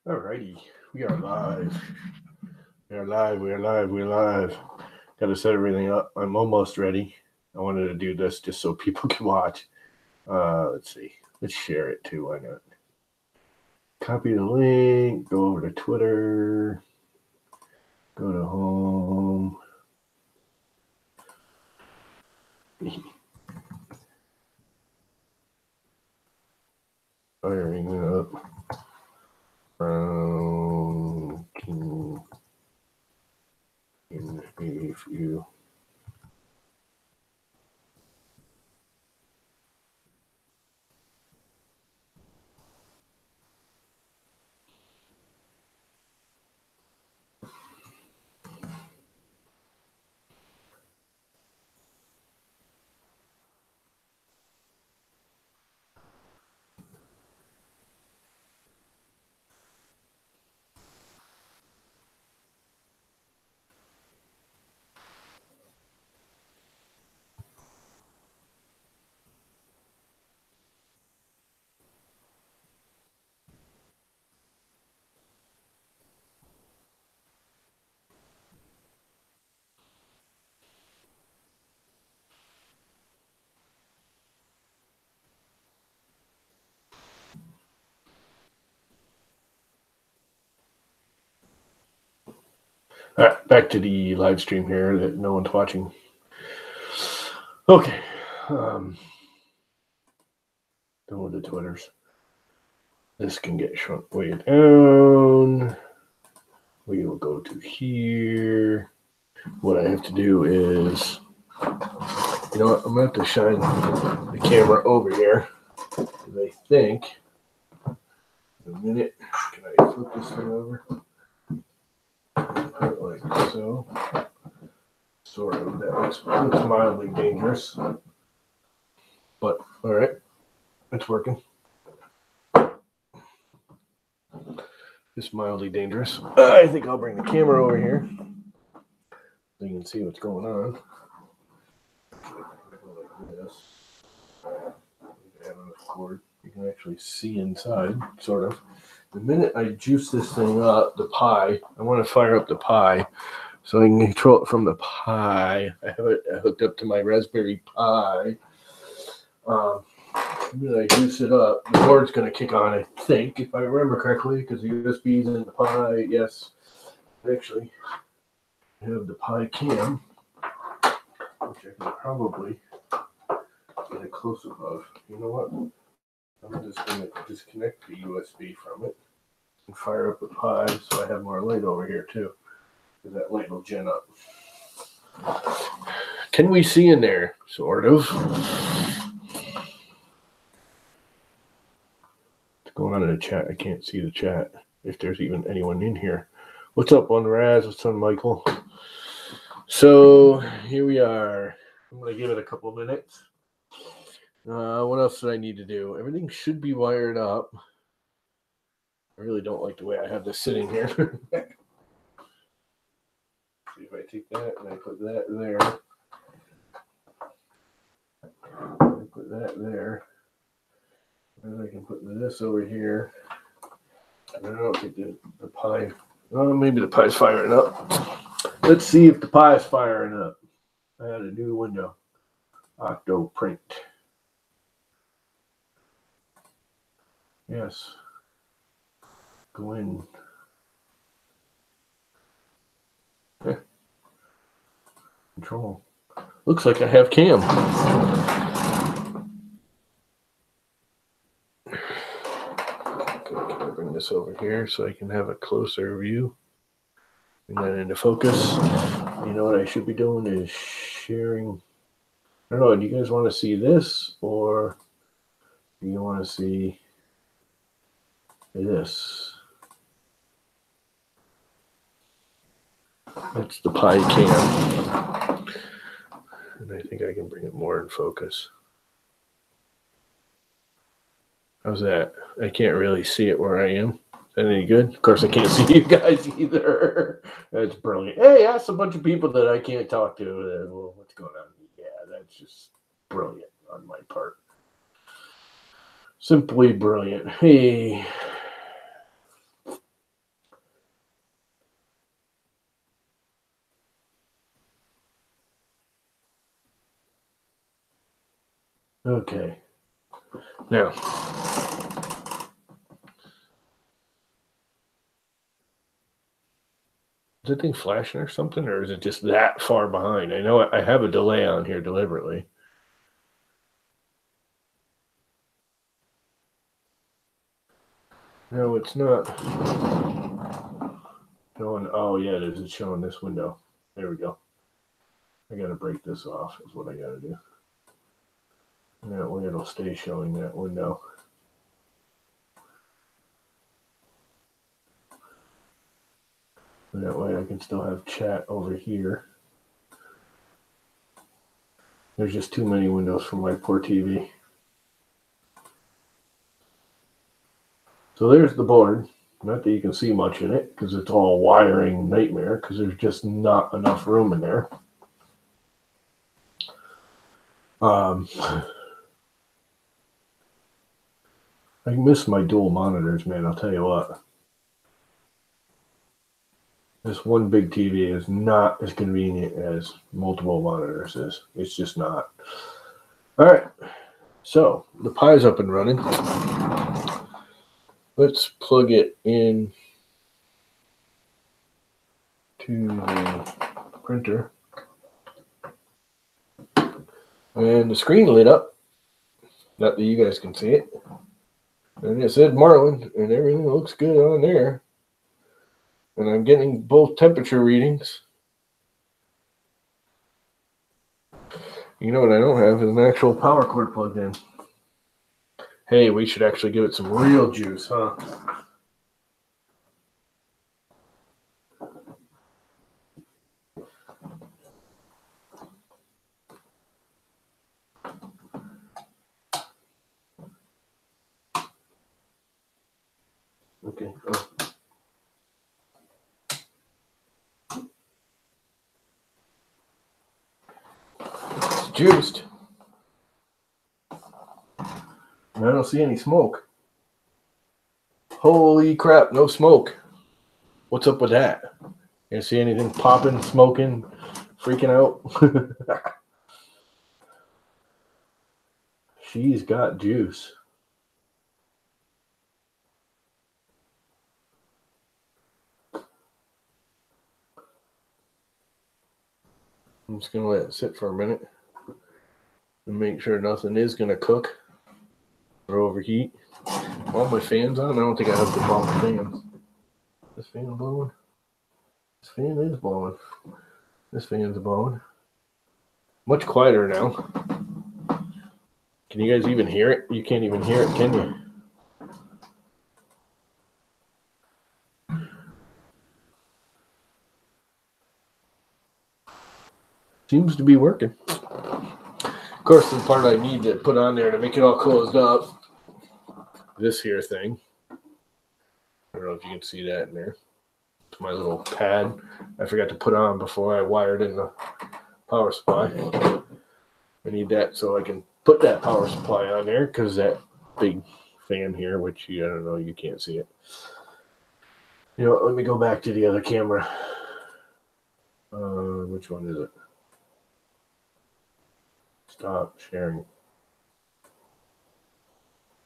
Alrighty, we are live. We are live. We are live. We are live. Got to set everything up. I'm almost ready. I wanted to do this just so people can watch. Let's see. Let's share it too. Why not? Copy the link. Go over to Twitter. Go to home. Firing up. Frown King in a few. All right, back to the live stream here that no one's watching. Okay. Done with the Twitters. This can get shrunk way down. We will go to here. What I have to do is, you know what? I'm going to have to shine the camera over here. Because I think, in a minute, can I flip this thing over? Put it like so. Sort of. That looks mildly dangerous. But, all right. It's working. It's mildly dangerous. I think I'll bring the camera over here so you can see what's going on. Like this. You can actually see inside, sort of. The minute I juice this thing up, the Pi, I want to fire up the Pi so I can control it from the Pi. I have it hooked up to my Raspberry Pi. When I juice it up, the board's going to kick on, I think, if I remember correctly, because the USB's in the Pi. Yes, actually, I have the Pi cam, which I can probably get a close-up of. You know what? I'm just going to disconnect the USB from it and fire up the Pi so I have more light over here too, because that light will gen up. Can we see in there? Sort of. What's going on in the chat? I can't see the chat, if there's even anyone in here. What's up on Raz? What's on Michael? So here we are. I'm going to give it a couple minutes. What else do I need to do? Everything should be wired up. I really don't like the way I have this sitting here. See if I take that and I put that there. I put that there. And I can put this over here. And I don't think the Pi. Oh, maybe the Pi's firing up. Let's see if the Pi's firing up. I had a new window. Octo print. Yes. Go in. Control. Looks like I have cam. Can I bring this over here so I can have a closer view? Bring that into focus. You know what I should be doing is sharing. I don't know. Do you guys want to see this or do you want to see this? That's the Pi cam. And I think I can bring it more in focus. How's that? I can't really see it where I am. Is that any good? Of course, I can't see you guys either. That's brilliant. Hey, ask a bunch of people that I can't talk to. Well, what's going on? Yeah, that's just brilliant on my part. Simply brilliant. Hey. Okay. Now, is that thing flashing or something, or is it just that far behind? I know I have a delay on here deliberately. No, it's not showing. Oh, yeah, it is. It's showing this window. There we go. I got to break this off is what I got to do. That way it'll stay showing that window. That way I can still have chat over here. There's just too many windows for my poor TV. So there's the board. Not that you can see much in it because it's all wiring nightmare because there's just not enough room in there. I miss my dual monitors, man. I'll tell you what. This one big TV is not as convenient as multiple monitors is. It's just not. All right. So the Pi's up and running. Let's plug it in to the printer. And the screen lit up. Not that you guys can see it. And it said Marlin, and everything looks good on there. And I'm getting both temperature readings. You know what I don't have is an actual power cord plugged in. Hey, we should actually give it some real juice, huh? Okay. It's juiced. And I don't see any smoke. Holy crap, no smoke. What's up with that? You see anything popping, smoking, freaking out? She's got juice. I'm just going to let it sit for a minute and make sure nothing is going to cook or overheat. All my fans on. I don't think I have to bomb the fans. This fan blowing? This fan is blowing. This fan's blowing. Much quieter now. Can you guys even hear it? You can't even hear it, can you? Seems to be working. Of course, the part I need to put on there to make it all closed up, this here thing. I don't know if you can see that in there. It's my little pad I forgot to put on before I wired in the power supply. I need that so I can put that power supply on there because that big fan here, which I don't know, you can't see it. You know, let me go back to the other camera. Which one is it? Stop sharing.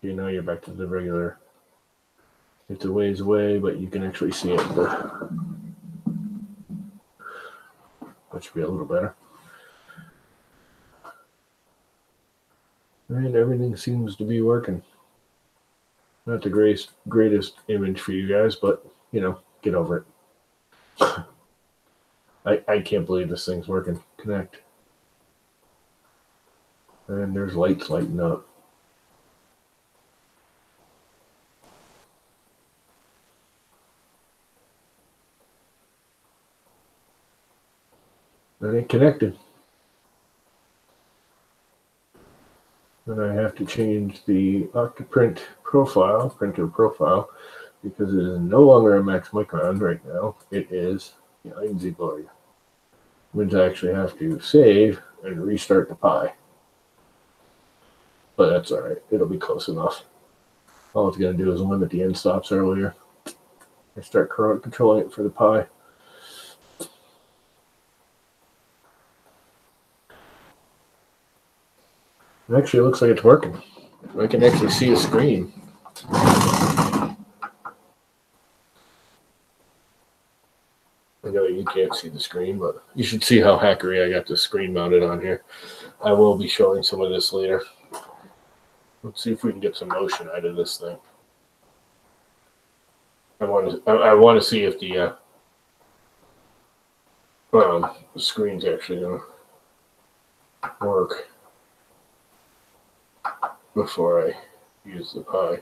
You know, you're back to the regular. It's a ways away, but you can actually see it. That should be a little better. And everything seems to be working. Not the greatest image for you guys, but, you know, get over it. I can't believe this thing's working. Connect. And there's lights lighting up. That ain't connected. Then I have to change the Octoprint profile, printer profile, because it is no longer a Max Micron right now. It is behind the glory. Which I actually have to save and restart the Pi. But that's all right. It'll be close enough. All it's going to do is limit the end stops earlier. I start controlling it for the Pi. Actually, it looks like it's working. I can actually see a screen. I know you can't see the screen, but you should see how hackery I got the screen mounted on here. I will be showing some of this later. Let's see if we can get some motion out of this thing. I want to see if the screen's actually going to work before I use the Pi.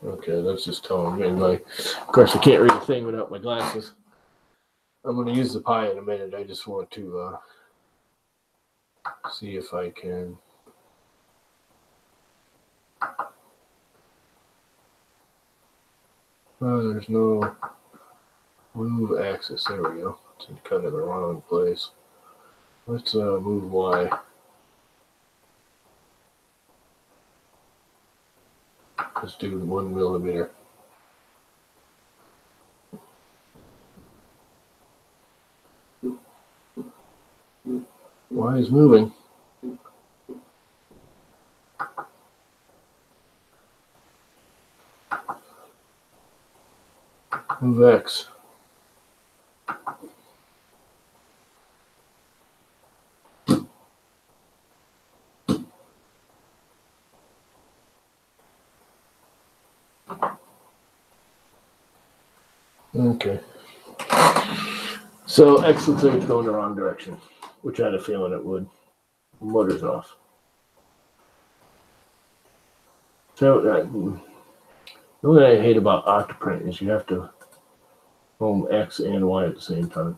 Okay, that's just telling me. Of course, I can't read a thing without my glasses. I'm going to use the Pi in a minute. I just want to see if I can. There's no move axis. There we go. It's in kind of the wrong place. Let's move Y. Let's do 1 millimeter. Y is moving. Move X. Okay. So X looks like it's going the wrong direction, which I had a feeling it would. Motor's off. So the only thing I hate about Octoprint is you have to home X and Y at the same time.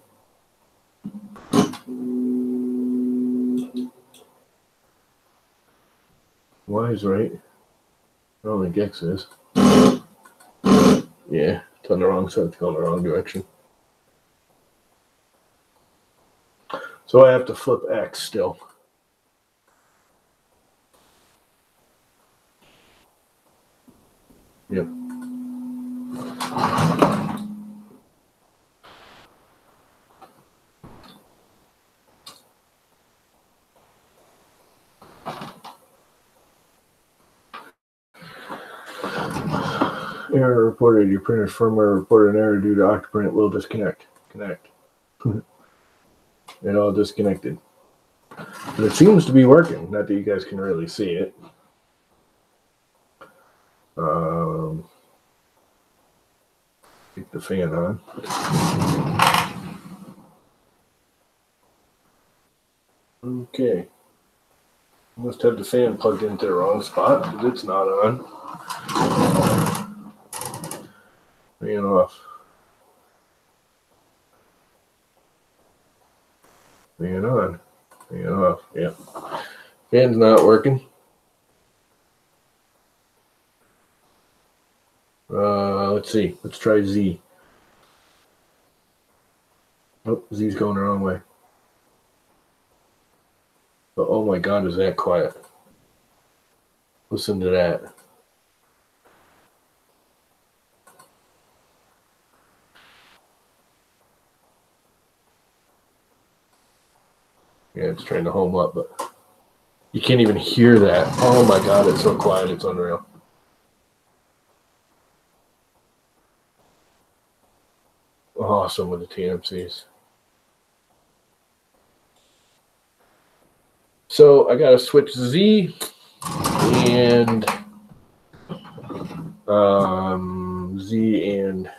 Y is right. I don't think X is. Yeah, it's on the wrong side. It's going the wrong direction. So I have to flip X still. Yep. Error reported. Your printer's firmware reported an error due to Octoprint. Will disconnect. Connect. It all disconnected. But it seems to be working. Not that you guys can really see it. Keep the fan on. Okay. Must have the fan plugged into the wrong spot because it's not on. Fan off. Fan on. Fan off. Yeah. Fan's not working. Let's see. Let's try Z. Oh, Z's going the wrong way. But oh my God, is that quiet? Listen to that. Yeah, it's trying to home up, but you can't even hear that. Oh my God, it's so quiet. It's unreal. Awesome with the TMCs. So I got to switch Z and Z and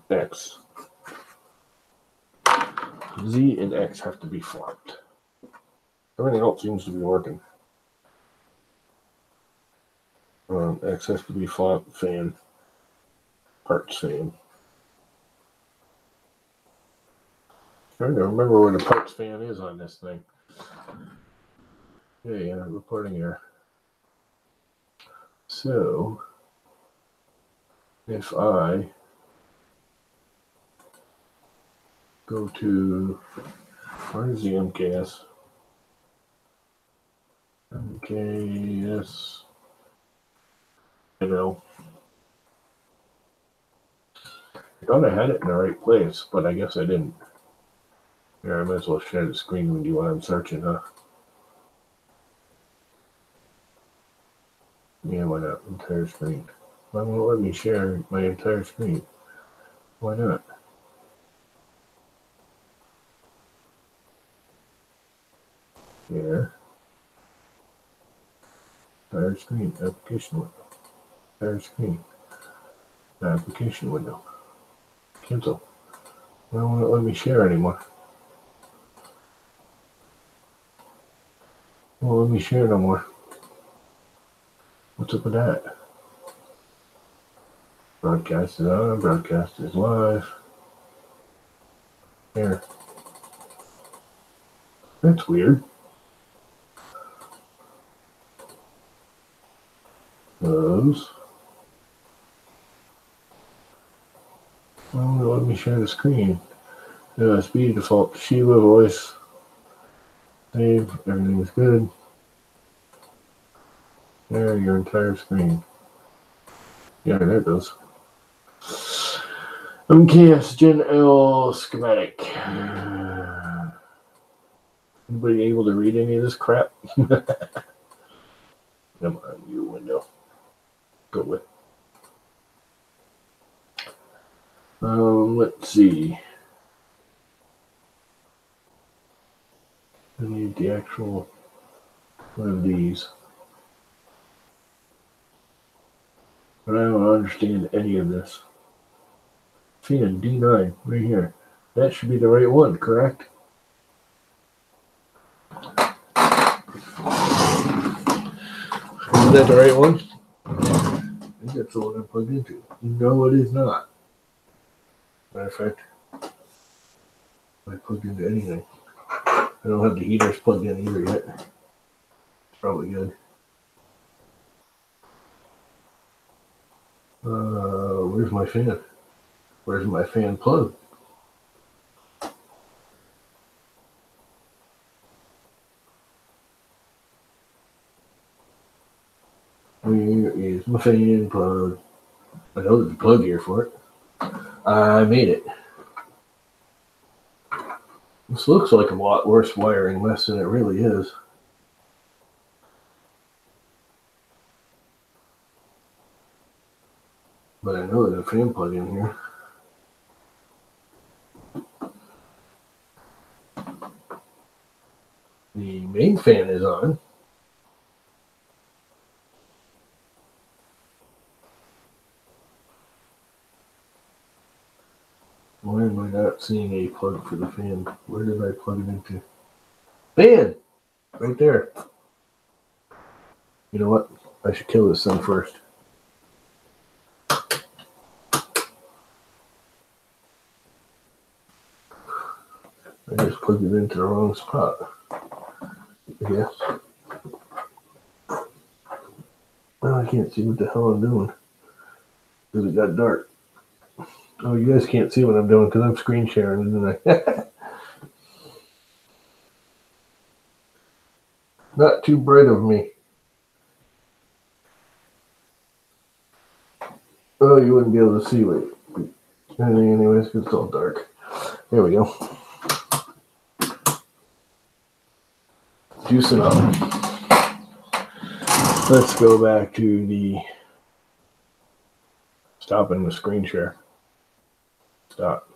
X. Z and X have to be flopped. Everything else seems to be working. X has to be flopped. Fan. Parts fan. Trying to remember where the parts fan is on this thing. Yeah, reporting here. So, if I go to, where is the MKS? MKS GenL. thought I had it in the right place, but I guess I didn't. Here, I might as well share the screen with you while I'm searching, huh? Yeah, why not? Entire screen. Why won't it let me share my entire screen? Why not? Yeah. Entire screen. Application window. Entire screen. Application window. Cancel. Why won't it let me share anymore? Won't let me share no more. What's up with that? Broadcast is on. Broadcast is live. There. That's weird. Those. Why won't it let me share the screen? USB default Shiva voice. Save. Everything's good. There, your entire screen. Yeah, there it goes. MKS GenL schematic. Anybody able to read any of this crap? Come on, you window. Go with. Let's see. I need the actual one of these. But I don't understand any of this. Fan D9 right here. That should be the right one, correct? Is that the right one? I think that's the one I'm plugged into. No, it is not. Matter of fact, I plugged into anything. I don't have the heaters plugged in either yet. Probably good. Where's my fan? Where's my fan plug? Where is my fan plug? I know there's a plug here for it. I made it. This looks like a lot worse wiring mess than it really is. But I know there's a fan plug in here. The main fan is on. Why am I not seeing a plug for the fan? Where did I plug it into? Fan! Right there. You know what? I should kill this thing first. I just plugged it into the wrong spot. Yes. Well, I can't see what the hell I'm doing because it got dark. Oh, you guys can't see what I'm doing because I'm screen sharing, isn't I? Not too bright of me. Oh, you wouldn't be able to see it. Anyways, because it's all dark. There we go. Juicing up. Let's go back to the stopping the screen share. Stop.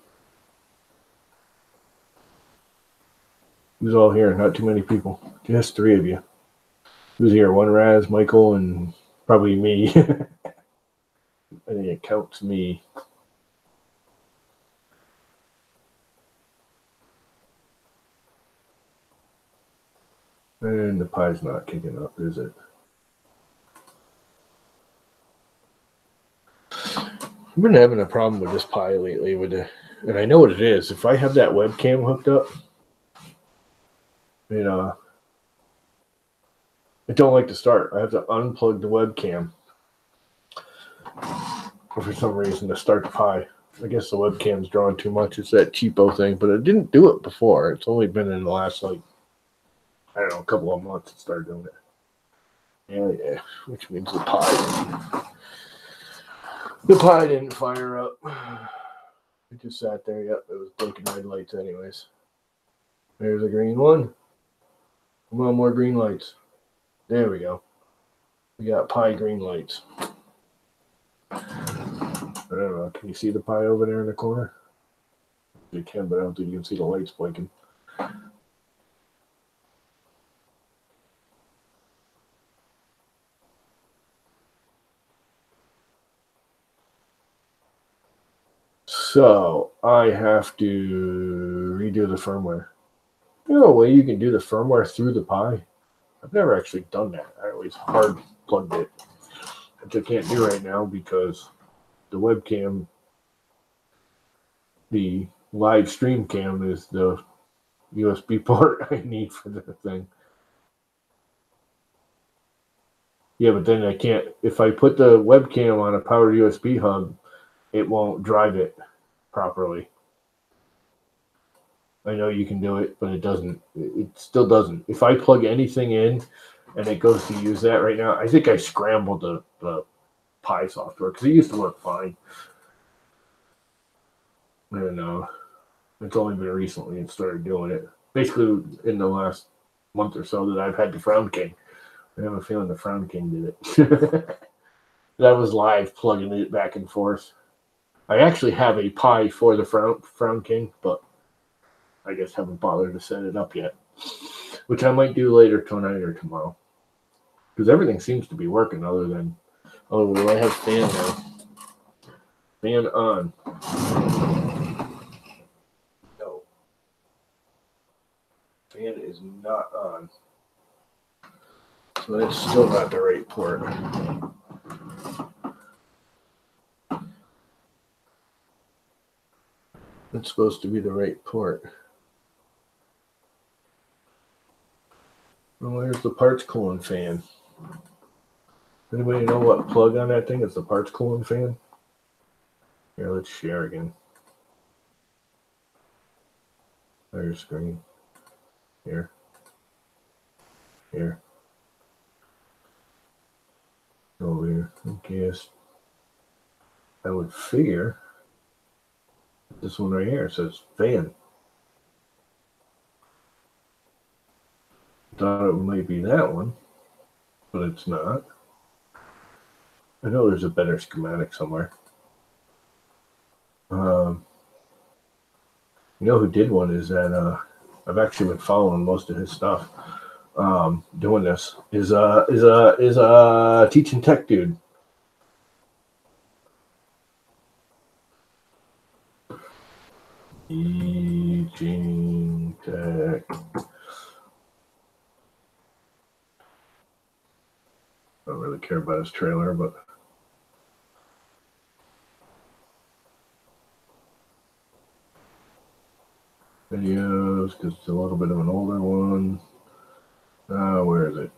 Who's all here? Not too many people. Just 3 of you. Who's here? One Raz, Michael, and probably me. I think it counts me. And the pie's not kicking up, is it? I've been having a problem with this pie lately with the, and I know what it is. If I have that webcam hooked up, it don't like to start. I have to unplug the webcam for some reason to start the pie. I guess the webcam's drawing too much. It's that cheapo thing, but it didn't do it before. It's only been in the last, like, I don't know, a couple of months it started doing it. Yeah, which means the pie didn't fire up. It just sat there. Yep, it was blinking red lights anyways. There's a green one. Come on, more green lights. There we go. We got pie green lights. I don't know. Can you see the pie over there in the corner? You can, but I don't think you can see the lights blinking. So I have to redo the firmware. There's no way you can do the firmware through the Pi. I've never actually done that. I always hard plugged it, which I can't do right now because the webcam, the live stream cam, is the USB port I need for the thing. Yeah, but then I can't. If I put the webcam on a powered USB hub, it won't drive it properly. I know you can do it, but it doesn't. It still doesn't. If I plug anything in and it goes to use that right now, I think I scrambled the Pi software because it used to work fine. And it's only been recently it started doing it. Basically, in the last month or so that I've had the Frown King. I have a feeling the Frown King did it. That was live plugging it back and forth. I actually have a Pi for the Frown King, but I just haven't bothered to set it up yet, which I might do later tonight or tomorrow, because everything seems to be working other than, oh, do I have fan now? Fan on. No. Fan is not on. So that's still not the right port. It's supposed to be the right port. Well, there's the parts cooling fan. Anybody know what plug on that thing is the parts cooling fan? Here, let's share again. There's screen. Here. Here. Over here. MKS. I would figure this one right here says fan. Thought it might be that one, but it's not. I know there's a better schematic somewhere. You know who did one is that I've actually been following most of his stuff. Doing this is a teaching tech dude. Teaching tech. I don't really care about his trailer, but videos, because it's a little bit of an older one. Where is it?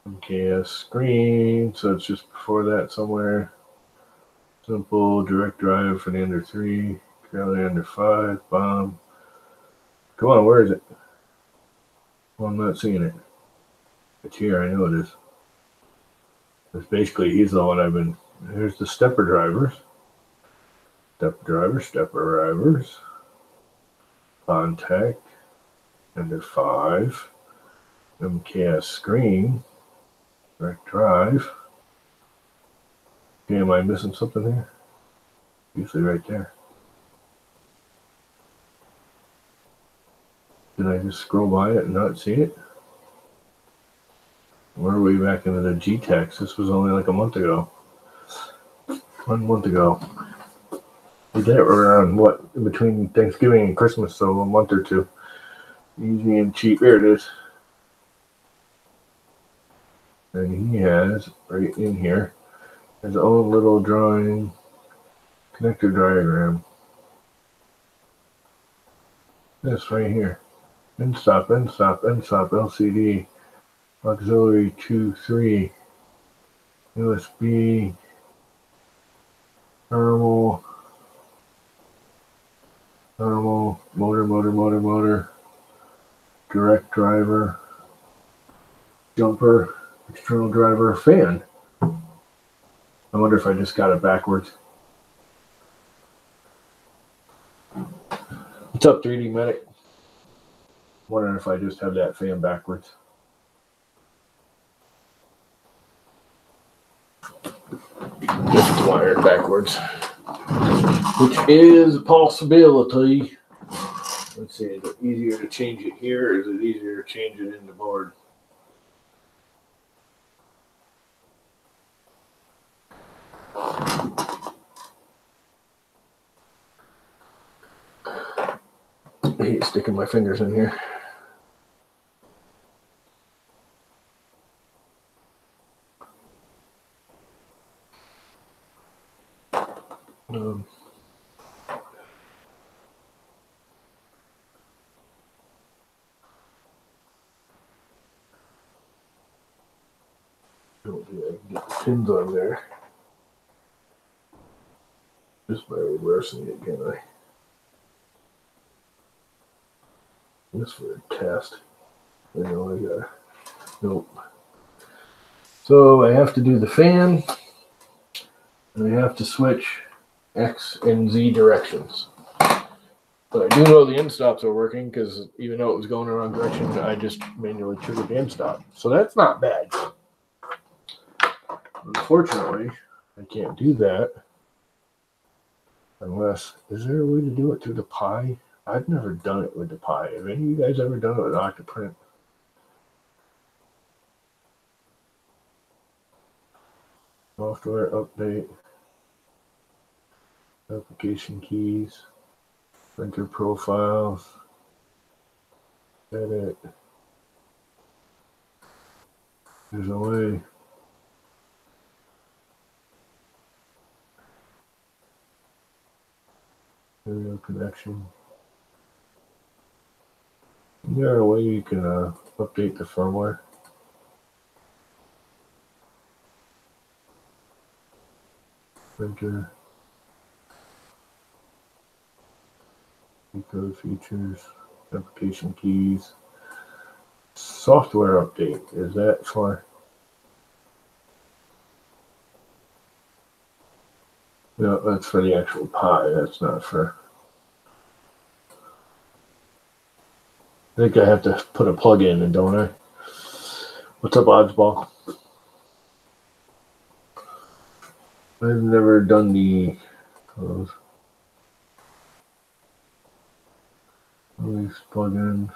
MKS screen, so it's just before that somewhere. Simple direct drive for the under 3, currently under 5, bomb. Come on, where is it? Well, I'm not seeing it. It's here, I know it is. It's basically, he's the one I've been. Here's the stepper drivers. Stepper drivers. Contact. Under 5. MKS screen. Direct drive. Okay, am I missing something here? Usually right there. Did I just scroll by it and not see it? We're way back into the G-Tex. This was only like a month ago. 1 month ago. We did it around, what, between Thanksgiving and Christmas, so a month or two. Easy and cheap. Here it is. And he has, right in here, his own little drawing connector diagram. This right here. End stop, LCD, auxiliary 2, 3, USB, thermal, motor, direct driver, jumper, external driver, fan. I wonder if I just got it backwards. What's up, 3D Medic? Wondering if I just have that fan backwards. Just wire it backwards, which is a possibility. Let's see, is it easier to change it here, or is it easier to change it in the board? I hate sticking my fingers in here. Don't think I can get the pins on there. Just by reversing it, can I? This for a test. I know I got. Nope. So I have to do the fan, and I have to switch X and Z directions. But I do know the end stops are working because even though it was going in the wrong direction, I just manually triggered the end stop. So that's not bad. Unfortunately, I can't do that unless, is there a way to do it through the Pi? I've never done it with the Pi. Have any of you guys ever done it with Octoprint? Software update, application keys, printer profiles, edit. There's a way. Serial connection. Is there a way you can update the firmware? Printer. Code features, application keys, software update. Is that for? No, that's for the actual Pi. That's not for. I think I have to put a plug in, don't I? What's up, Oddsball? I've never done the. These plugins.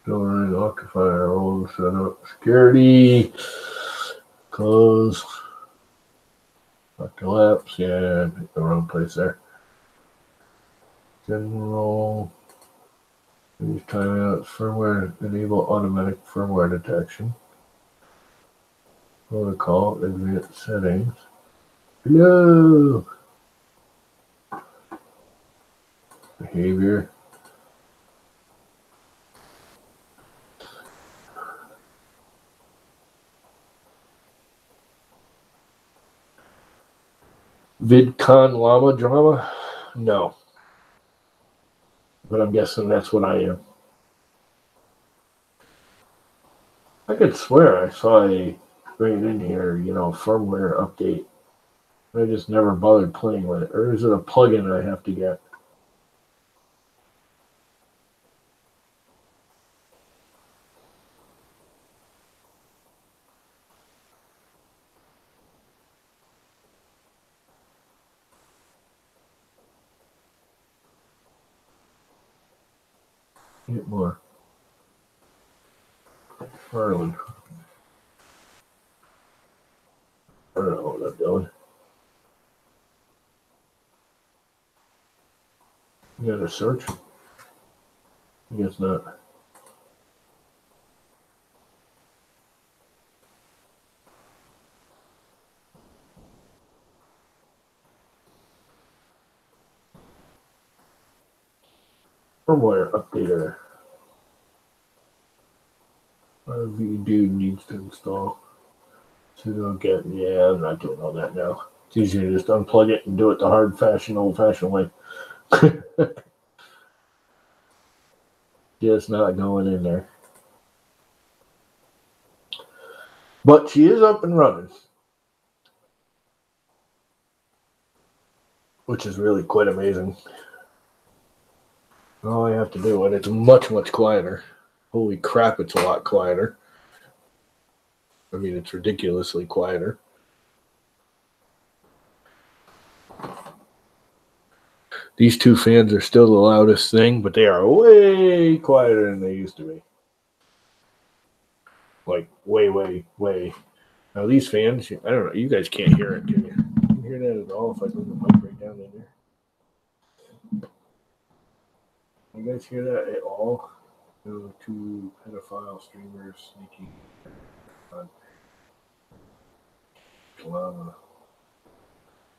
Storing occupier roll setup. Security. Close. Collapse. Yeah, I picked the wrong place there. General. Use timeout. Firmware. Enable automatic firmware detection. Protocol. Advanced settings. Hello. Behavior. VidCon llama drama? No. But I'm guessing that's what I am. I could swear I saw a right in here, firmware update. I just never bothered playing with it. Or is it a plugin I have to get? Get more. Frown. I don't know what I'm doing. You got a search? I guess not. Firmware updater. Dude needs to install. So get, yeah, I'm not doing all that now. It's easier to just unplug it and do it the old-fashioned way. Just not going in there. But she is up and running, which is really quite amazing. All I have to do, and it's much, much quieter. Holy crap, it's a lot quieter. I mean, it's ridiculously quieter. These two fans are still the loudest thing, but they are way quieter than they used to be. Like, way, way, way. Now, these fans, I don't know, you guys can't hear it, can you? Can you hear that at all if I put the mic right down in there? You guys hear that at all? Two pedophile streamers sneaking on lava.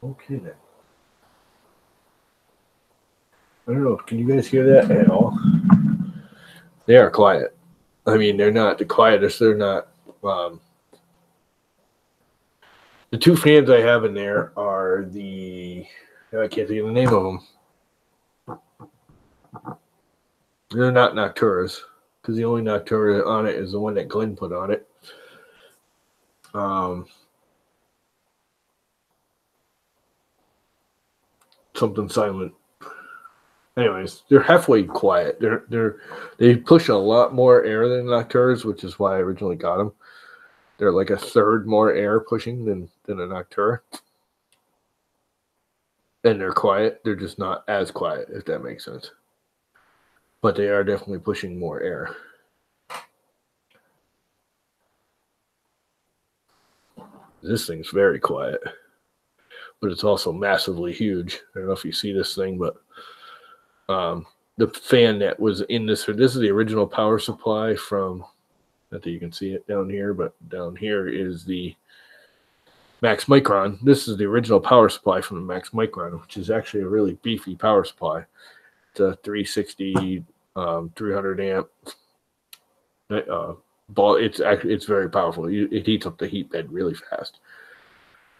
Okay, then. I don't know. Can you guys hear that at all? They are quiet. I mean, they're not the quietest. They're not. The two fans I have in there are the. I can't think of the name of them. They're not Nocturas, because the only Noctura on it is the one that Glenn put on it. Something silent. Anyways, they're halfway quiet. They push a lot more air than Nocturas, which is why I originally got them. They're like a third more air pushing than a Noctura. And they're quiet. They're just not as quiet, if that makes sense. But they are definitely pushing more air. This thing's very quiet. But it's also massively huge. I don't know if you see this thing, but the fan that was in this is the original power supply from, not that you can see it down here, but down here is the Max Micron. This is the original power supply from the Max Micron, which is actually a really beefy power supply. It's a 360, 300 amp ball. It's very powerful. It heats up the heat bed really fast,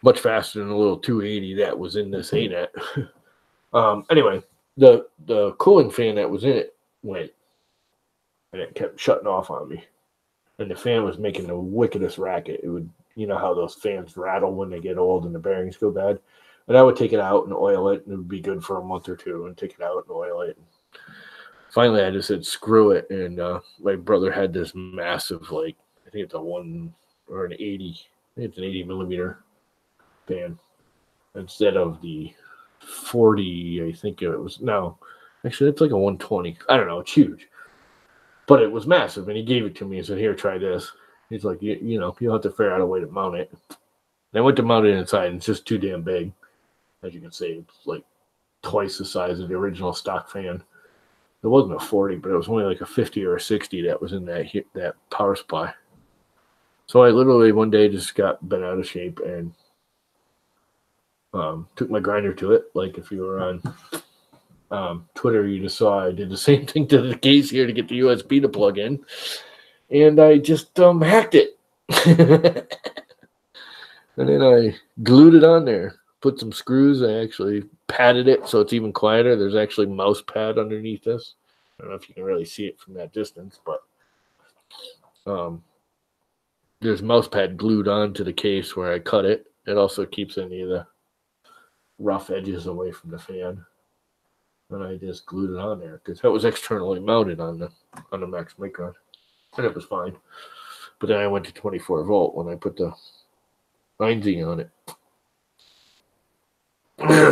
much faster than the little 280 that was in this Anet. Anyway, the cooling fan that was in it went, and it kept shutting off on me. And the fan was making the wickedest racket. It would, you know how those fans rattle when they get old and the bearings go bad. And I would take it out and oil it, and it would be good for a month or two, and take it out and oil it. Finally, I just said, screw it. And my brother had this massive, like, I think it's a 1 or an 80. I think it's an 80 millimeter fan instead of the 40. I think it was, no, actually, it's like a 120. I don't know. It's huge. But it was massive, and he gave it to me and said, here, try this. He's like, you know, you'll have to figure out a way to mount it. And I went to mount it inside, and it's just too damn big. As you can see, it's like twice the size of the original stock fan. It wasn't a 40, but it was only like a 50 or a 60 that was in that power supply. So I literally one day just got bent out of shape and took my grinder to it. Like if you were on Twitter, you just saw I did the same thing to the case here to get the USB to plug in. And I just hacked it. And then I glued it on there. Put some screws. I actually padded it so it's even quieter. There's actually mouse pad underneath this. I don't know if you can really see it from that distance, but there's mouse pad glued onto the case where I cut it. It also keeps any of the rough edges away from the fan. And I just glued it on there because that was externally mounted on the Max Micron, and it was fine. But then I went to 24 volt when I put the 9Z on it.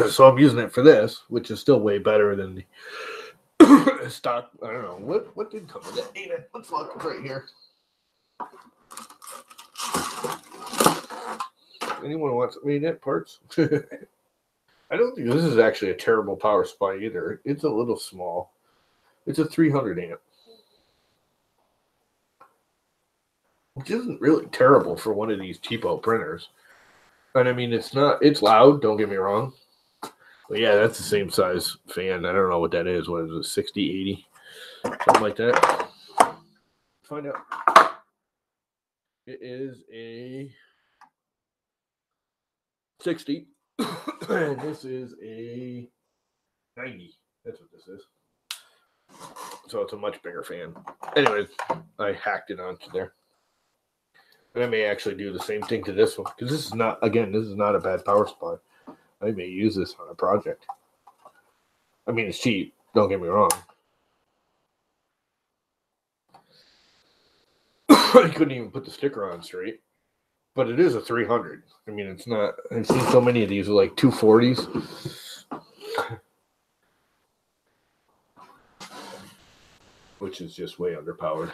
So I'm using it for this, which is still way better than the stock. I don't know what did come with that. Anet, let's look. It's right here. Anyone wants Anet parts? I don't think this is actually a terrible power supply either. It's a little small. It's a 300 amp, which isn't really terrible for one of these cheapo printers. And I mean, it's loud, don't get me wrong. But yeah, that's the same size fan. I don't know what that is. What is it, 60, 80? Something like that. Find out. It is a 60. And this is a 90. That's what this is. So it's a much bigger fan. Anyways, I hacked it onto there. And I may actually do the same thing to this one. Because this is not a bad power supply. I may use this on a project. I mean, it's cheap. Don't get me wrong. I couldn't even put the sticker on straight. But it is a 300. I mean, it's not. I've seen so many of these with like 240s, which is just way underpowered.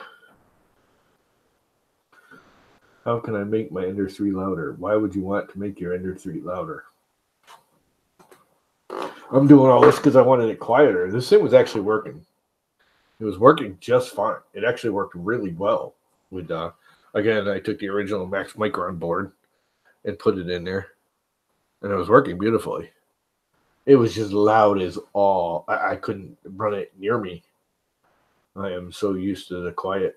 How can I make my Ender 3 louder? Why would you want to make your Ender 3 louder? I'm doing all this because I wanted it quieter. This thing was actually working. It was working just fine. It actually worked really well. With again, I took the original Max Micron board and put it in there, and it was working beautifully. It was just loud as all. I couldn't run it near me. I am so used to the quiet.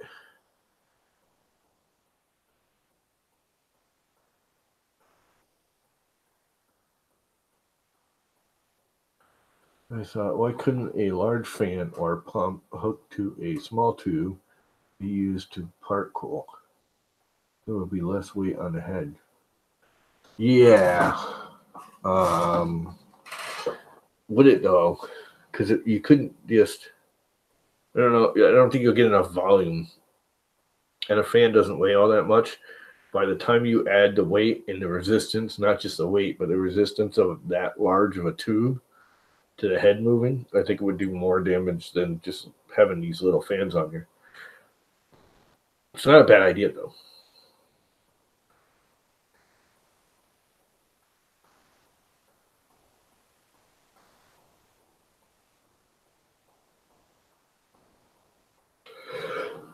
I thought, why couldn't a large fan or pump hooked to a small tube be used to part cool? There would be less weight on the head. Yeah. Would it though? Because you couldn't just. I don't know. I don't think you'll get enough volume. And a fan doesn't weigh all that much. By the time you add the weight and the resistance, not just the weight, but the resistance of that large of a tube to the head moving, I think it would do more damage than just having these little fans on here. It's not a bad idea, though.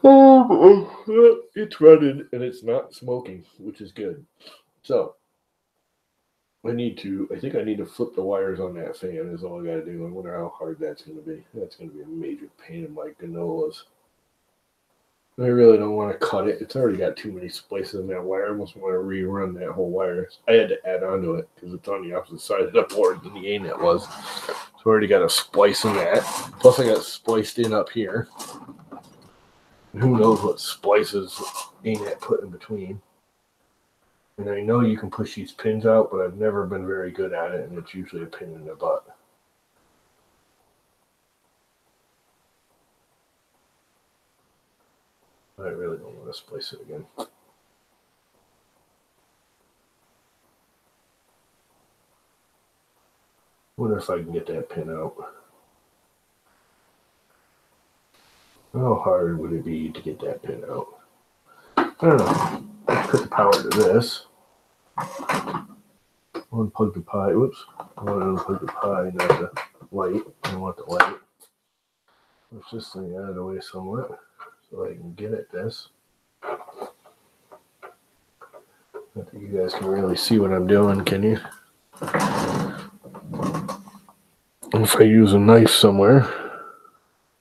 Oh, it's running and it's not smoking, which is good. So, I think I need to flip the wires on that fan is all I got to do. I wonder how hard that's going to be. That's going to be a major pain in my canolas. I really don't want to cut it. It's already got too many splices in that wire. I almost want to rerun that whole wire. I had to add onto it because it's on the opposite side of the board than the Anet was. So I already got a splice in that. Plus I got spliced in up here. And who knows what splices Anet put in between. And I know you can push these pins out, but I've never been very good at it, and it's usually a pain in the butt. I really don't want to splice it again. Wonder if I can get that pin out. How hard would it be to get that pin out? I don't know. Let's put the power to this. Unplug the pi. Oops. I want to unplug the pi, not the light. I want the light. Let's just thing out of the way somewhat so I can get at this. I think you guys can really see what I'm doing, can you? If I use a knife somewhere,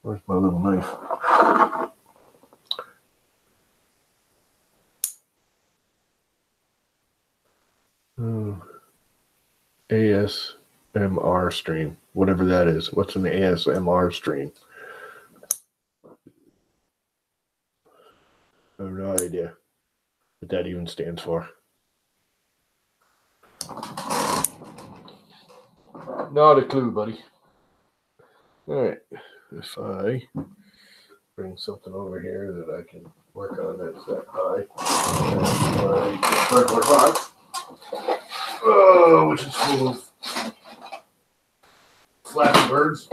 where's my little knife? ASMR stream, whatever that is. What's an ASMR stream? I have no idea what that even stands for. Not a clue, buddy. All right. If I bring something over here that I can work on that's that high. Cardboard box. Oh, which is full of Flappy Birds.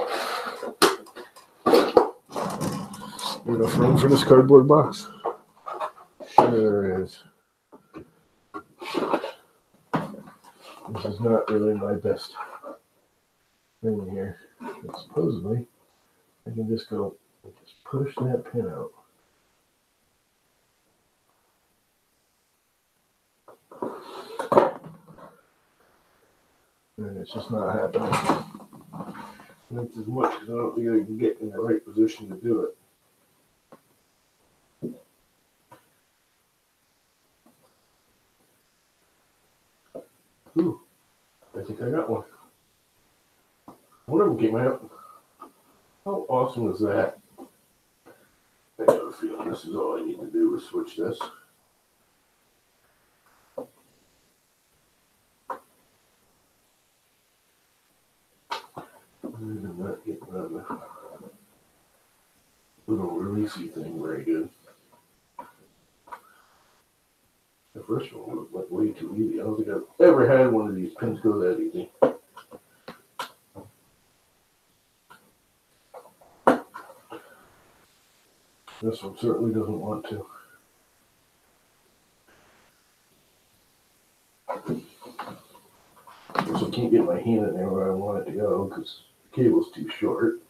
There's enough room for this cardboard box. Sure there is. This is not really my best thing here. But supposedly, I can just go and just push that pin out. And it's just not happening. That's as much as I don't think I can get in the right position to do it. Ooh, I think I got one. One of them came out. How awesome is that? I have a feeling this is all I need to do is switch this. I'm not getting on the little releasey thing very good. first one went way too easy. I don't think I've ever had one of these pins go that easy. This one certainly doesn't want to. So I can't get my hand in there where I want it to go because the cable's too short.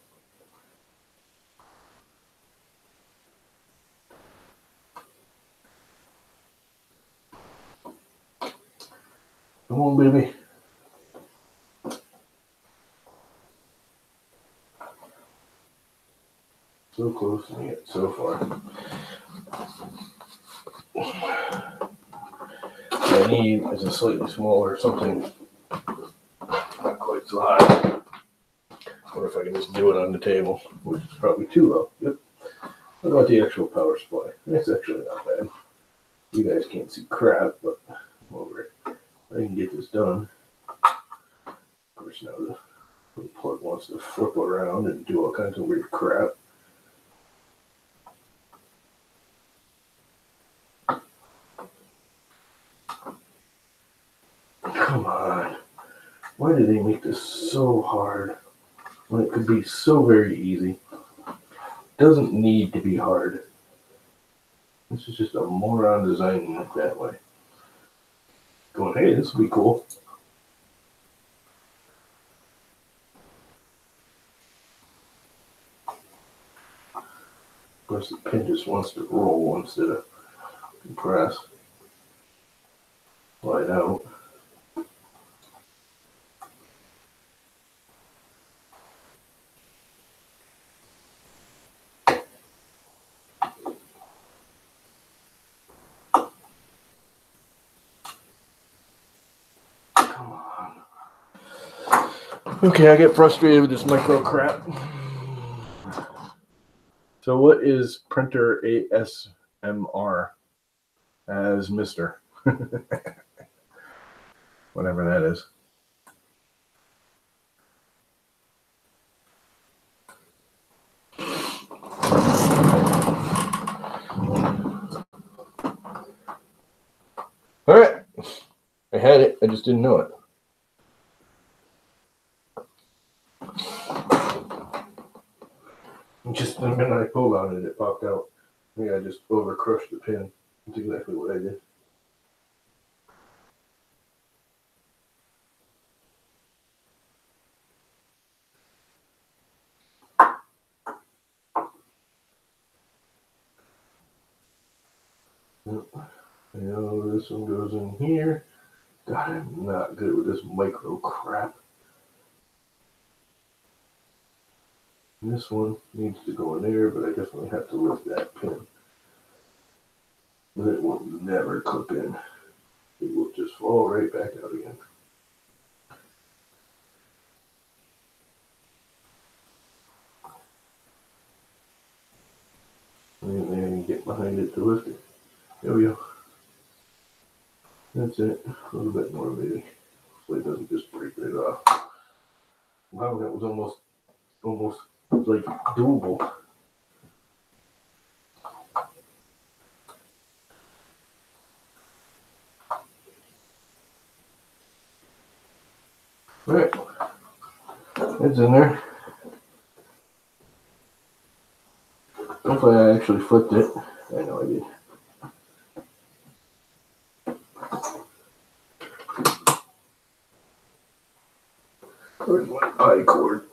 Come on, baby. So close and yet so far. What I need is a slightly smaller something, not quite so high. Or if I can just do it on the table, which is probably too low. Yep. What about the actual power supply? That's actually not bad. You guys can't see crap, but I'm over it. I can get this done. Of course, now the plug wants to flip around and do all kinds of weird crap. Come on. Why do they make this so hard when it could be so very easy? It doesn't need to be hard. This is just a moron designing it that way. Going, hey, this will be cool. Of course, the pin just wants to roll instead of compress. Slide out. Okay, I get frustrated with this micro crap. So what is printer ASMR as Mr.? Whatever that is. All right, I had it, I just didn't know it. Just the minute I pulled on it, it popped out. I think I just over crushed the pin. That's exactly what I did. I know this one goes in here. God, I'm not good with this micro crap. And this one needs to go in there, but I definitely have to lift that pin. But it will never clip in. It will just fall right back out again. And then get behind it to lift it. There we go. That's it. A little bit more, maybe. So it doesn't just break right off. Wow, that was almost like doable. All right, it's in there. Hopefully I actually flipped it. I know I did. Where's my I cord?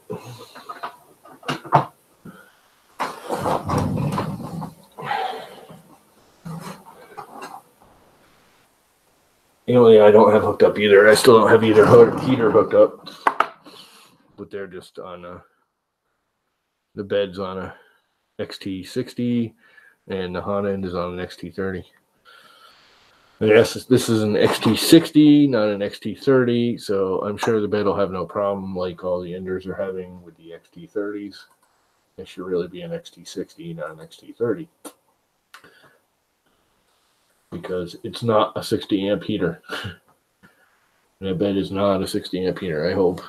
I don't have hooked up either. I still don't have either heater hooked up. But they're just on the bed's on a XT60 and the hot end is on an XT30. Yes, this is an XT60, not an XT30, so I'm sure the bed will have no problem like all the enders are having with the XT30s. It should really be an XT60, not an XT30. Because it's not a 60 amp heater. That bed is not a 60 amp heater, I hope.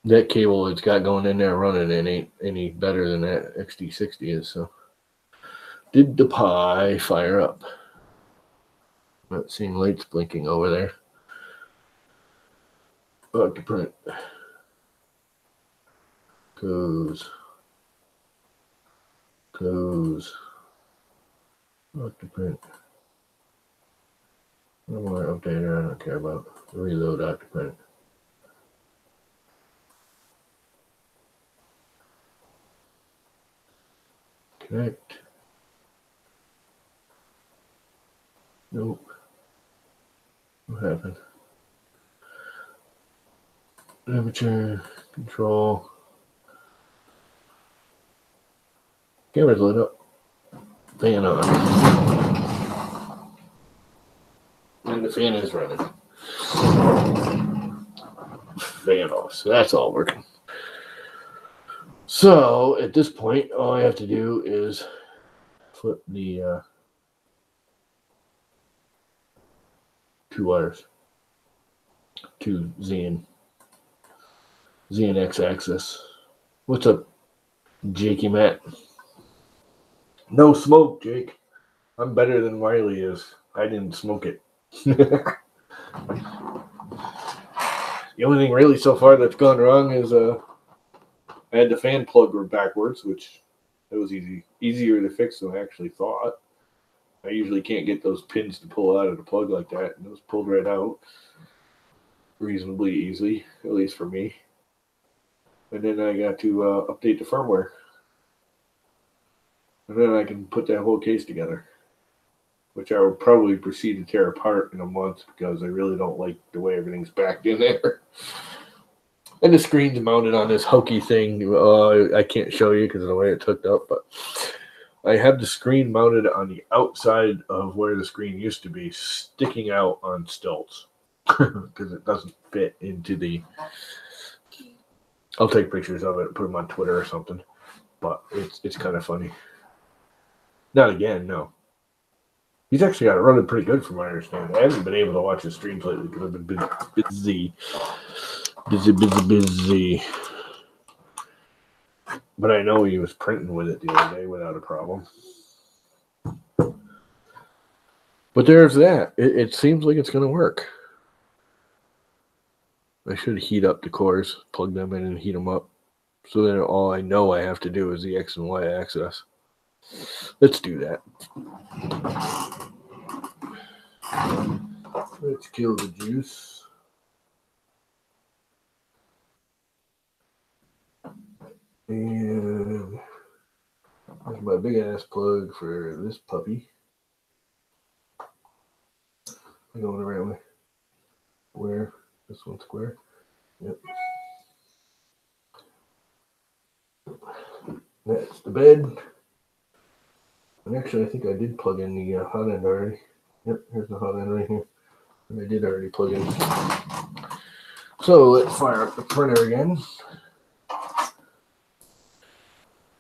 That cable it's got going in there running it ain't any better than that XT60 is, so. Did the pie fire up? Not seeing lights blinking over there. Octoprint. Goes. Octoprint. No more updater, I don't care about. Reload Octoprint. Connect. Nope. What happened? Temperature, control. Camera's lit up. Fan on. And the fan is running. Fan off. So that's all working. So at this point, all I have to do is flip the 2 wires to Z and X axis. What's up, Jakey Matt? No smoke, Jake. I'm better than Wiley is. I didn't smoke it. The only thing really so far that's gone wrong is I had the fan plug backwards, which it was easier to fix than I actually thought. I usually can't get those pins to pull out of the plug like that, and it was pulled right out reasonably easily, at least for me. And then I got to update the firmware. And then I can put that whole case together, which I would probably proceed to tear apart in a month because I really don't like the way everything's backed in there. And the screen's mounted on this hokey thing. I can't show you because of the way it's hooked up, but I have the screen mounted on the outside of where the screen used to be, sticking out on stilts because it doesn't fit into the... I'll take pictures of it and put them on Twitter or something, but it's kind of funny. Not again, no. He's actually got it running pretty good from what I understand. I haven't been able to watch his streams lately because I've been busy. But I know he was printing with it the other day without a problem. But there's that. It seems like it's going to work. I should heat up the cores, plug them in and heat them up. So then all I know I have to do is the X and Y axis. Let's do that. Let's kill the juice. And there's my big ass plug for this puppy. I'm going the right way. Where? This one's square. Yep. That's the bed. And actually, I think I did plug in the hot end already. Yep, here's the hot end right here. And I did already plug in. So let's fire up the printer again.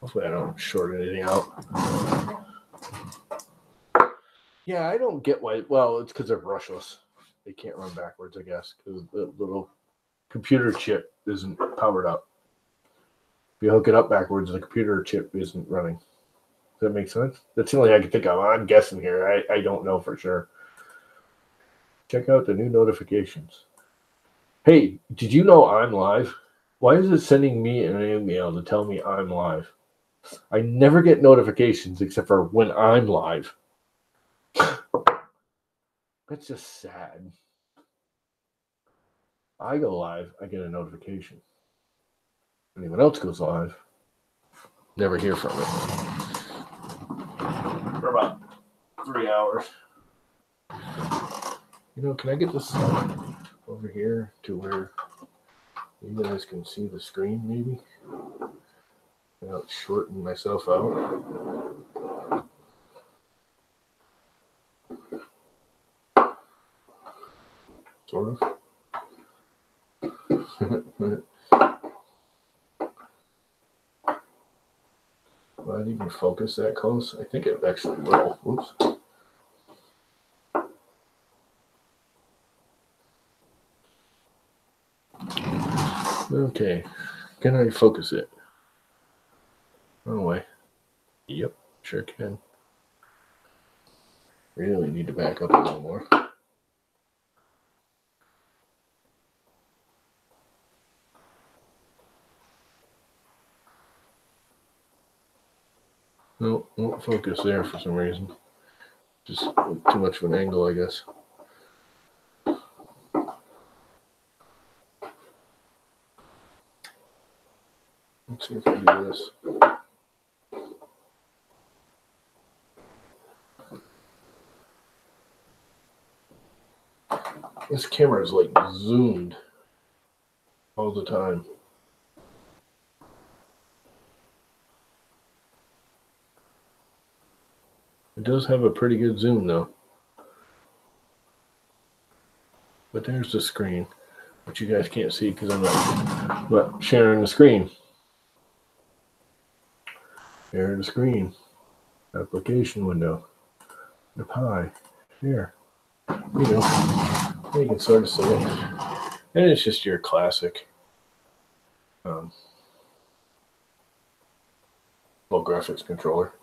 Hopefully I don't short anything out. Yeah, I don't get why. Well, it's because they're brushless. They can't run backwards, I guess, because the little computer chip isn't powered up. If you hook it up backwards, the computer chip isn't running. Does that make sense? That's the only thing I can think of. I'm guessing here. I don't know for sure. Check out the new notifications. Hey, did you know I'm live? Why is it sending me an email to tell me I'm live? I never get notifications except for when I'm live. That's just sad. I go live, I get a notification. Anyone else goes live, never hear from it. For about 3 hours. You know, can I get this over here to where you guys can see the screen maybe? Without shorting myself out. Sort of. Will it even focus that close? I think it actually will. Oops. Okay. Can I focus it? Oh, way. Yep, sure can. Really need to back up a little more. No, won't focus there for some reason. Just too much of an angle, I guess. Let's see if I do this. This camera is like zoomed all the time. It does have a pretty good zoom though. But there's the screen, which you guys can't see because I'm not sharing the screen. There's the screen. Application window. The pie. Here. You know, you can sort of see it. And it's just your classic low graphics controller.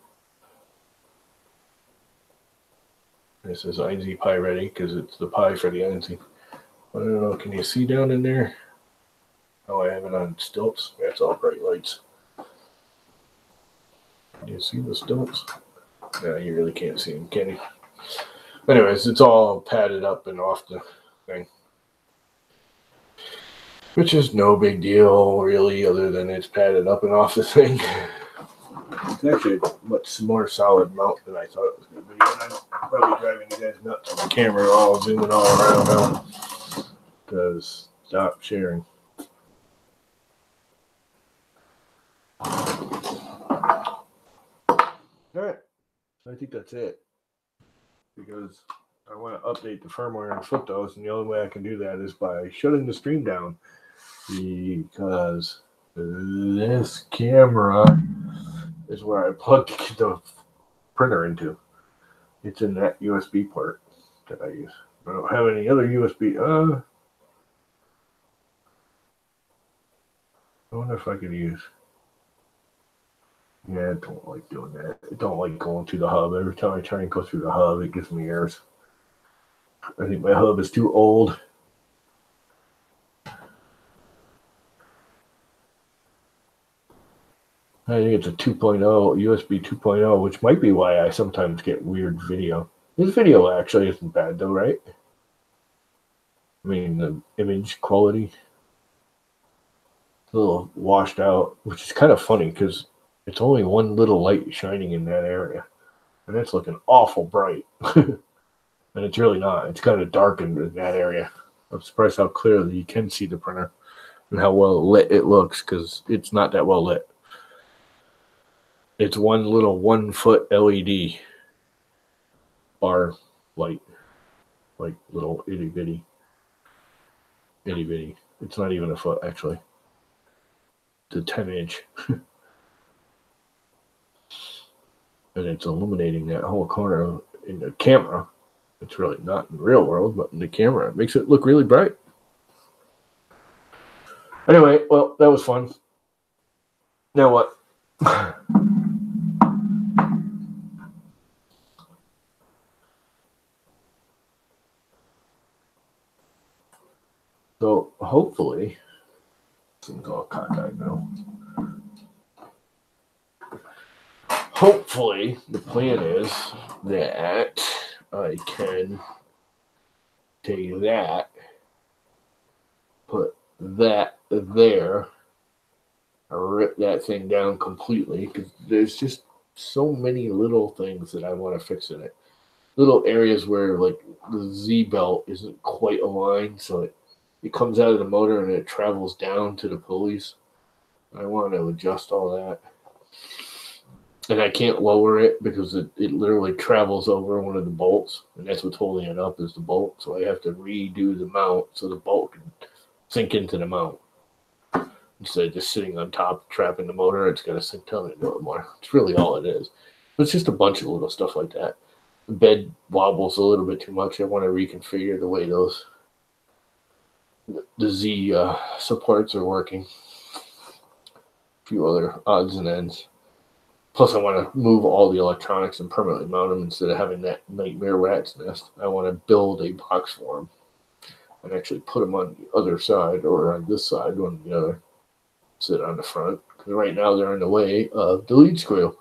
This is INZ Pi ready because it's the Pi for the INZ. I don't know, can you see down in there? Oh, I have it on stilts. That's all bright lights. Can you see the stilts? No, you really can't see them, can you? Anyways, it's all padded up and off the thing. Which is no big deal, really, other than it's padded up and off the thing. It's actually a much more solid mount than I thought it was going to be. And I'm probably driving you guys nuts on the camera, all zooming all around now. Because stop sharing. Alright, I think that's it. Because I want to update the firmware and flip those, and the only way I can do that is by shutting the stream down. Because this camera is where I plugged the printer into. It's in that USB port that I use. I don't have any other USB. I wonder if I could use. Yeah, I don't like doing that. I don't like going to the hub. Every time I try and go through the hub, it gives me errors. I think my hub is too old. I think it's a 2.0, USB 2.0, which might be why I sometimes get weird video. This video actually isn't bad though, right? I mean, the image quality, a little washed out, which is kind of funny because it's only one little light shining in that area. And it's looking awful bright. And it's really not. It's kind of darkened in that area. I'm surprised how clearly you can see the printer and how well lit it looks because it's not that well lit. It's one little 1-foot LED bar light, like little itty bitty. It's not even a foot actually. It's a 10-inch. And it's illuminating that whole corner in the camera. It's really not in the real world, but in the camera, it makes it look really bright. Anyway, well, that was fun. Now what? So hopefully, this thing's all cockeyed now. Hopefully, the plan is that I can take that, put that there, rip that thing down completely, because there's just so many little things that I want to fix in it. Little areas where, like, the Z belt isn't quite aligned, so it comes out of the motor and it travels down to the pulleys. I want to adjust all that. And I can't lower it because it literally travels over one of the bolts. And that's what's holding it up is the bolt. So I have to redo the mount so the bolt can sink into the mount. Instead of just sitting on top, trapping the motor, it's got to sink down into it more. It's really all it is. But it's just a bunch of little stuff like that. The bed wobbles a little bit too much. I want to reconfigure the way the Z supports are working. A few other odds and ends. Plus, I want to move all the electronics and permanently mount them instead of having that nightmare rat's nest. I want to build a box for them and actually put them on the other side or on this side, one on the other. Sit on the front. Because right now they're in the way of the lead screw.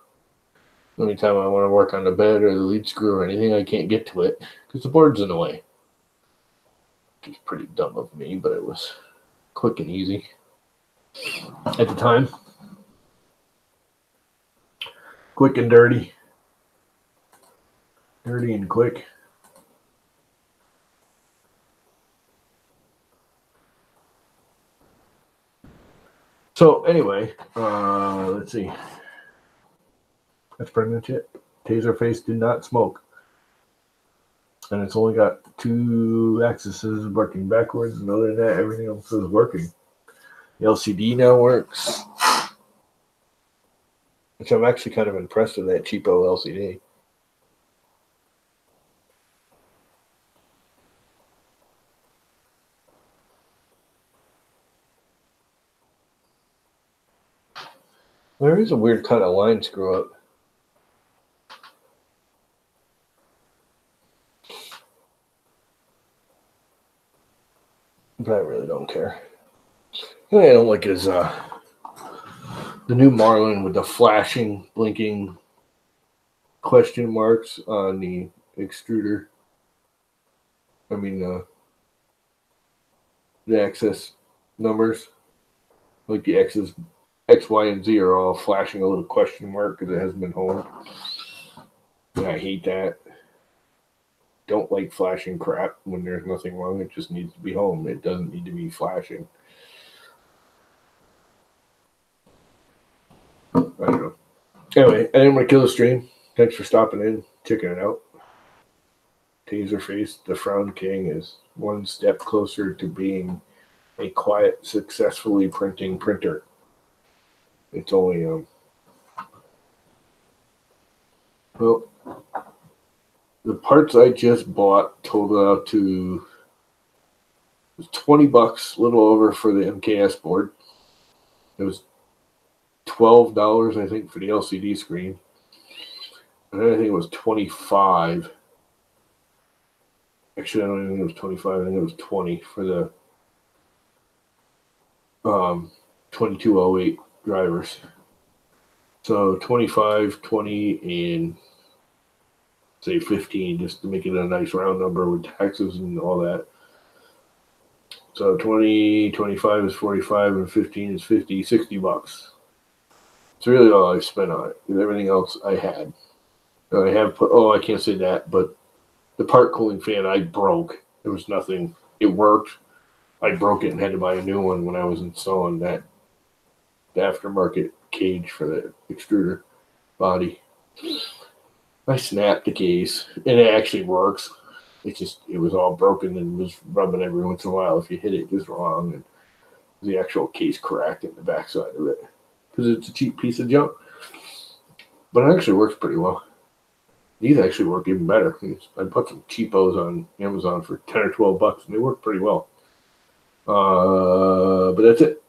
Anytime I want to work on the bed or the lead screw or anything, I can't get to it because the board's in the way. Which is pretty dumb of me, but it was quick and easy at the time. Quick and dirty. Dirty and quick. So anyway, let's see. That's pretty much it. Tazer face did not smoke. And it's only got 2 axes working backwards, and other than that, everything else is working. The LCD now works. Which I'm actually kind of impressed with that cheapo LCD. There is a weird kind of line screw up. But I really don't care. The thing I don't like is the new Marlin with the flashing, blinking question marks on the extruder. I mean, the access numbers. Like the X's, X, Y, and Z are all flashing a little question mark because it hasn't been home. And I hate that. Don't like flashing crap when there's nothing wrong. It just needs to be home. It doesn't need to be flashing. I don't know. Anyway, I didn't want to kill the stream. Thanks for stopping in, checking it out. Tazer face, the Frown King, is one step closer to being a quiet, successfully printing printer. It's only well, the parts I just bought totaled out to it was $20, a little over for the MKS board. It was $12, I think, for the LCD screen. And I think it was $25. Actually, I don't even think it was 25. I think it was 20 for the 2208 drivers. So 25, 20, and say 15, just to make it a nice round number with taxes and all that. So 20, 25 is 45, and 15 is 50, $60. It's really all I spent on it. And everything else I had. I have put, I can't say that, but the part cooling fan I broke. There was nothing. It worked. I broke it and had to buy a new one when I was installing that the aftermarket cage for the extruder body. I snapped the case, and it actually works. It was all broken and was rubbing every once in a while if you hit it just wrong, and the actual case cracked in the backside of it because it's a cheap piece of junk. But it actually works pretty well. These actually work even better. I put some cheapos on Amazon for 10 or 12 bucks, and they work pretty well. But that's it.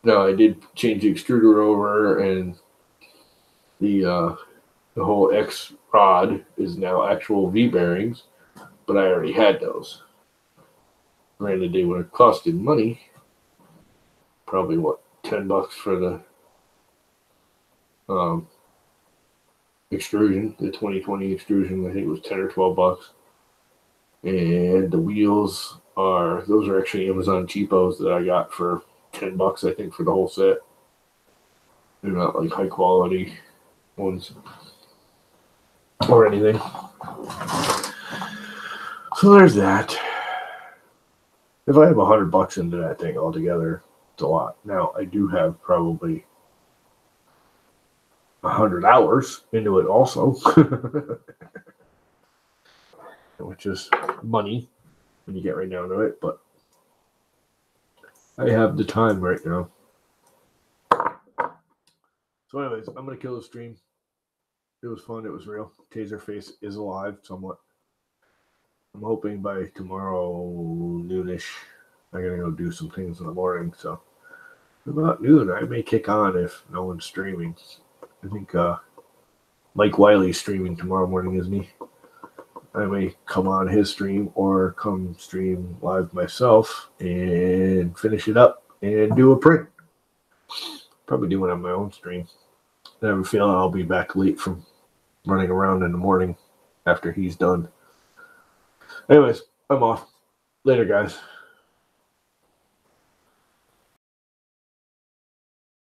Now, I did change the extruder over, and the whole X rod is now actual V bearings, but I already had those. Granted, they would have costed money. Probably, what, $10 for the extrusion, the 2020 extrusion. I think it was 10 or 12 bucks. And the wheels those are actually Amazon cheapos that I got for $10, I think, for the whole set. They're not like high quality ones or anything. So there's that. If I have $100 into that thing altogether, it's a lot. Now I do have probably 100 hours into it also, which is money when you get right down to it, but I have the time right now. So anyways, I'm going to kill the stream. It was fun. It was real. Taserface is alive somewhat. I'm hoping by tomorrow noonish, I'm going to go do some things in the morning, so About noon, I may kick on if no one's streaming. I think Mike Wiley's streaming tomorrow morning, isn't he? I may come on his stream or come stream live myself and finish it up and do a print. Probably do it on my own stream. I have a feeling I'll be back late from running around in the morning after he's done. Anyways, I'm off. Later, guys.